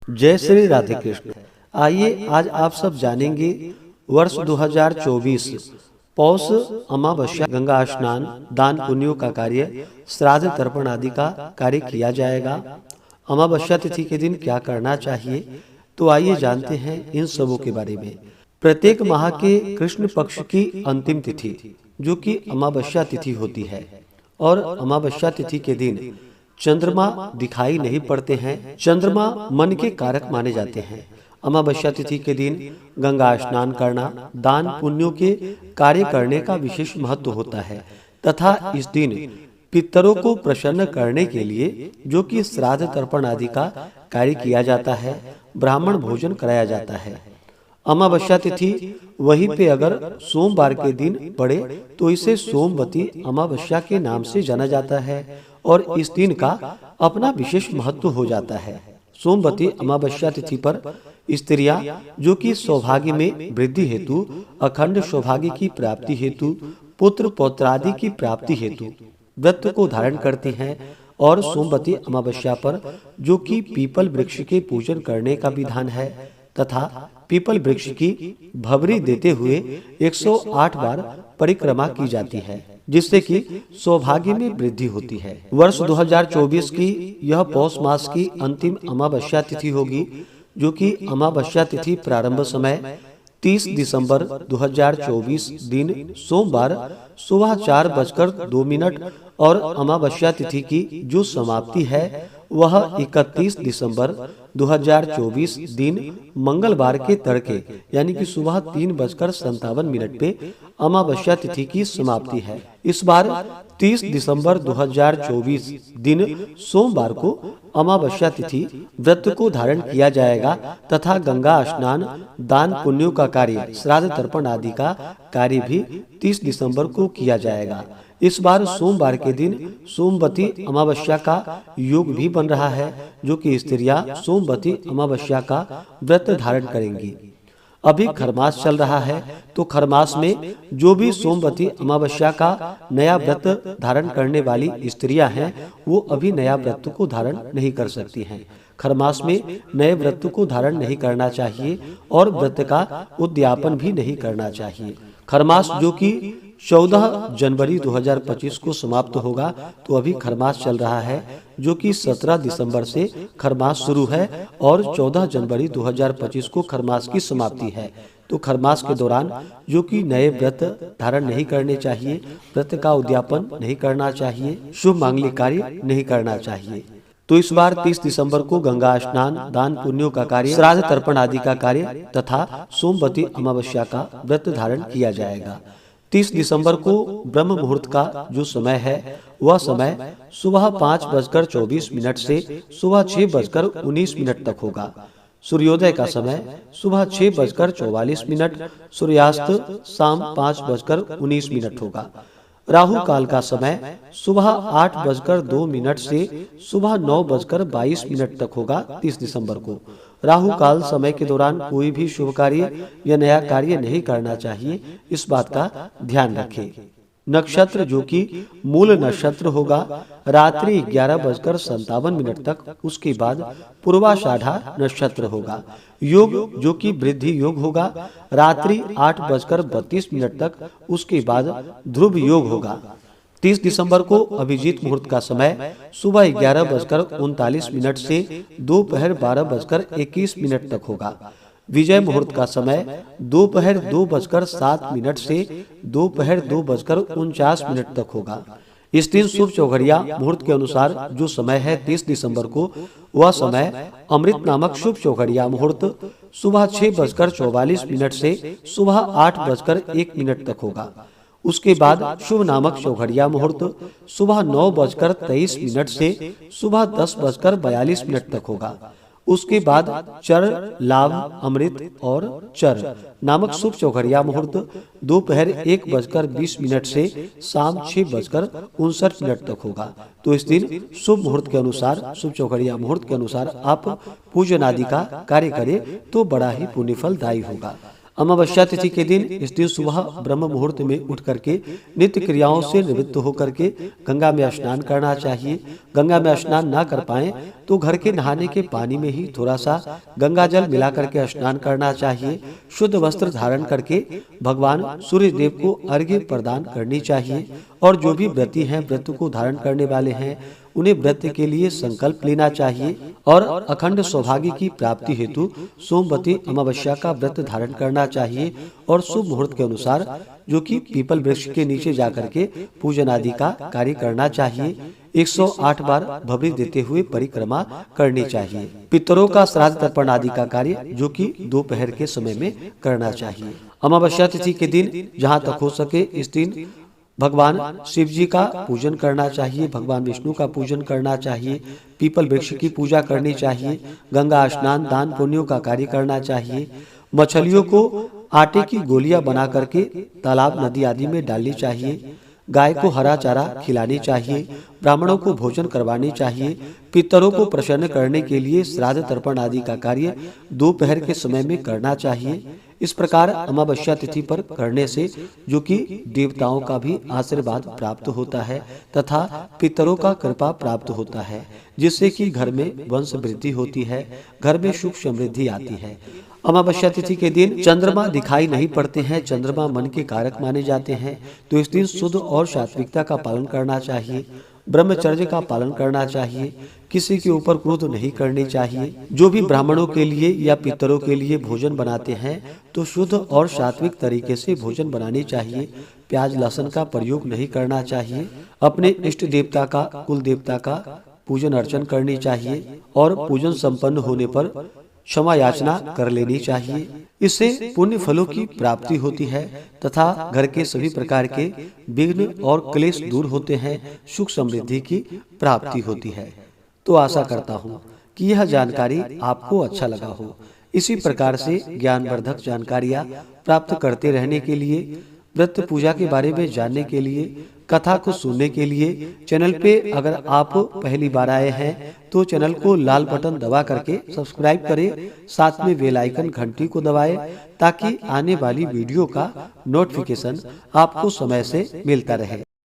जय श्री राधे कृष्ण। आइए आज आप सब जानेंगे वर्ष 2024 पौष अमावस्या, गंगा स्नान, दान पुण्यों का कार्य, श्राद्ध तर्पण आदि का कार्य किया जाएगा। अमावस्या तिथि के दिन क्या करना चाहिए, तो आइए जानते हैं इन सबों के बारे में। प्रत्येक माह के कृष्ण पक्ष की अंतिम तिथि जो कि अमावस्या तिथि होती है, और अमावस्या तिथि के दिन चंद्रमा दिखाई नहीं पड़ते हैं। चंद्रमा मन के कारक माने जाते हैं। अमावस्या तिथि के दिन गंगा स्नान करना, दान पुण्यों के कार्य करने का विशेष महत्व होता है तथा इस दिन पितरों को प्रसन्न करने के लिए जो कि श्राद्ध तर्पण आदि का कार्य किया जाता है, ब्राह्मण भोजन कराया जाता है। अमावस्या तिथि वहीं पे अगर सोमवार के दिन पड़े तो इसे सोमवती अमावस्या के नाम से जाना जाता है और इस दिन का अपना विशेष महत्व हो जाता है। सोमवती अमावस्या तिथि पर स्त्रियां जो कि सौभाग्य में वृद्धि हेतु, अखंड सौभाग्य की प्राप्ति हेतु, पुत्र पौत्रादि की प्राप्ति हेतु व्रत को धारण करती हैं और सोमवती अमावस्या पर जो कि पीपल वृक्ष के पूजन करने का विधान है तथा पीपल वृक्ष की भवरी देते हुए 108 बार परिक्रमा की जाती है, जिससे कि सौभाग्य में वृद्धि होती है। वर्ष 2024 की यह पौष मास की अंतिम अमावस्या तिथि होगी, जो कि अमावस्या तिथि प्रारंभ समय 30 दिसंबर 2024 दिन सोमवार सुबह 4:02 और अमावस्या तिथि की जो समाप्ति है वह 31 दिसंबर 2024 दिन मंगलवार के तड़के यानी कि सुबह 3:57 पे अमावस्या तिथि की समाप्ति है। इस बार 30 दिसंबर 2024 दिन सोमवार को अमावस्या तिथि व्रत को धारण किया जाएगा तथा गंगा स्नान, दान पुण्यों का कार्य, श्राद्ध तर्पण आदि का कार्य भी 30 दिसंबर को किया जाएगा। इस बार सोमवार के दिन सोमवती अमावस्या का योग भी बन रहा है, जो कि स्त्रियां सोमवती अमावस्या का व्रत धारण करेंगी। अभी खरमास चल रहा है, तो खरमास में जो भी सोमवती अमावस्या का नया व्रत धारण करने वाली स्त्रियां हैं वो अभी नया व्रत को धारण नहीं कर सकती हैं। खरमास में नए व्रत को धारण नहीं करना चाहिए और व्रत का उद्यापन भी नहीं करना चाहिए। खरमास जो कि 14 जनवरी 2025 को समाप्त होगा, तो अभी खरमास चल रहा है जो कि 17 दिसंबर से खरमास शुरू है और 14 जनवरी 2025 को खरमास की समाप्ति है। तो खरमास के दौरान जो कि नए व्रत धारण नहीं करने चाहिए, व्रत का उद्यापन नहीं करना चाहिए, शुभ मांगलिक कार्य नहीं करना चाहिए। तो इस बार 30 दिसंबर को गंगा स्नान, दान पुण्यों का कार्य, श्राद्ध तर्पण आदि का कार्य तथा सोमवती अमावस्या का व्रत धारण किया जाएगा। 30 दिसंबर को ब्रह्म मुहूर्त का जो समय है वह समय सुबह 5:24 से सुबह 6:19 तक होगा। सूर्योदय का समय सुबह 6:44, सूर्यास्त शाम 5:19 होगा। राहु काल का समय सुबह 8:02 से सुबह 9:22 तक होगा। 30 दिसंबर को राहु काल समय के दौरान कोई भी शुभ कार्य या नया कार्य नहीं करना चाहिए, इस बात का ध्यान रखें। नक्षत्र जो कि मूल नक्षत्र होगा रात्रि 11:57 तक, उसके बाद पूर्वाषाढ़ा नक्षत्र होगा। योग जो कि वृद्धि योग होगा रात्रि 8:32 तक, उसके बाद ध्रुव योग होगा। 30 दिसंबर को अभिजीत मुहूर्त का समय सुबह 11:39 से दोपहर 12:21 तक होगा। विजय मुहूर्त का समय दोपहर 2:07 से दोपहर 2:49 तक होगा। इस दिन शुभ चौघड़िया मुहूर्त के अनुसार जो समय है 30 दिसंबर को, वह समय अमृत नामक शुभ चौघड़िया मुहूर्त सुबह 6:44 से सुबह 8:01 तक होगा। उसके बाद शुभ नामक चौघड़िया मुहूर्त सुबह 9:23 से सुबह 10:42 तक होगा। उसके बाद चर, लाभ, अमृत और चर नामक शुभ चौघड़िया मुहूर्त दोपहर 1:20 से शाम 6:59 तक होगा। तो इस दिन शुभ मुहूर्त के अनुसार, शुभ चौघड़िया मुहूर्त के अनुसार आप पूजन आदि का कार्य करें तो बड़ा ही पुण्य फलदायी होगा। अमावस्या तिथि के दिन इस दिन सुबह ब्रह्म मुहूर्त में उठ करके नित्य क्रियाओं से निवृत्त होकर के गंगा में स्नान करना चाहिए। गंगा में स्नान ना कर पाए तो घर के नहाने के पानी में ही थोड़ा सा गंगा जल मिला करके स्नान करना चाहिए। शुद्ध वस्त्र धारण करके भगवान सूर्य देव को अर्घ्य प्रदान करनी चाहिए। और जो भी व्रती हैं, व्रत को धारण करने वाले हैं, उन्हें व्रत के लिए संकल्प लेना चाहिए और अखंड सौभाग्य की प्राप्ति हेतु सोमवती अमावस्या का व्रत धारण करना चाहिए। और शुभ मुहूर्त के अनुसार जो कि पीपल वृक्ष के नीचे जाकर के पूजन आदि का कार्य करना चाहिए। 108 बार भभरी देते हुए परिक्रमा करनी चाहिए। पितरों का श्राद्ध तर्पण आदि का कार्य जो कि दोपहर के समय में करना चाहिए। अमावस्या तिथि के दिन जहाँ तक हो सके इस दिन भगवान शिव जी का पूजन करना चाहिए, भगवान विष्णु का पूजन करना चाहिए, पीपल वृक्ष की पूजा करनी चाहिए, गंगा स्नान दान पुण्यों का कार्य करना चाहिए। मछलियों को आटे की गोलियां बना करके तालाब नदी आदि में डालनी चाहिए। गाय को हरा चारा खिलानी चाहिए। ब्राह्मणों को भोजन करवानी चाहिए। पितरों को प्रसन्न करने के लिए श्राद्ध तर्पण आदि का कार्य दोपहर के समय में करना चाहिए। इस प्रकार अमावस्या तिथि पर करने से जो कि देवताओं का भी आशीर्वाद प्राप्त होता है तथा पितरों का कृपा प्राप्त होता है, जिससे कि घर में वंश वृद्धि होती है, घर में सुख समृद्धि आती है। अमावस्या तिथि के दिन चंद्रमा दिखाई नहीं पड़ते हैं, चंद्रमा मन के कारक माने जाते हैं, तो इस दिन शुद्ध और सात्विकता का पालन करना चाहिए। ब्रह्मचर्य का पालन करना चाहिए। किसी के ऊपर क्रोध नहीं करनी चाहिए। जो भी ब्राह्मणों के लिए या पितरों के लिए भोजन बनाते हैं तो शुद्ध और सात्विक तरीके से भोजन बनानी चाहिए। प्याज लहसुन का प्रयोग नहीं करना चाहिए। अपने इष्ट देवता का, कुल देवता का पूजन अर्चन करनी चाहिए और पूजन संपन्न होने पर क्षमा याचना कर लेनी चाहिए। इससे पुण्य फलों की प्राप्ति होती है तथा घर के सभी प्रकार के विघ्न और क्लेश दूर होते हैं, सुख समृद्धि की प्राप्ति होती है। तो आशा करता हूँ कि यह जानकारी आपको अच्छा लगा हो। इसी प्रकार से ज्ञानवर्धक जानकारियाँ प्राप्त करते रहने के लिए, व्रत पूजा के बारे में जानने के लिए, कथा को सुनने के लिए चैनल पे अगर आप पहली बार आए हैं तो चैनल को लाल बटन दबा करके सब्सक्राइब करें, साथ में बेल आइकन घंटी को दबाएं ताकि आने वाली वीडियो का नोटिफिकेशन आपको समय से मिलता रहे।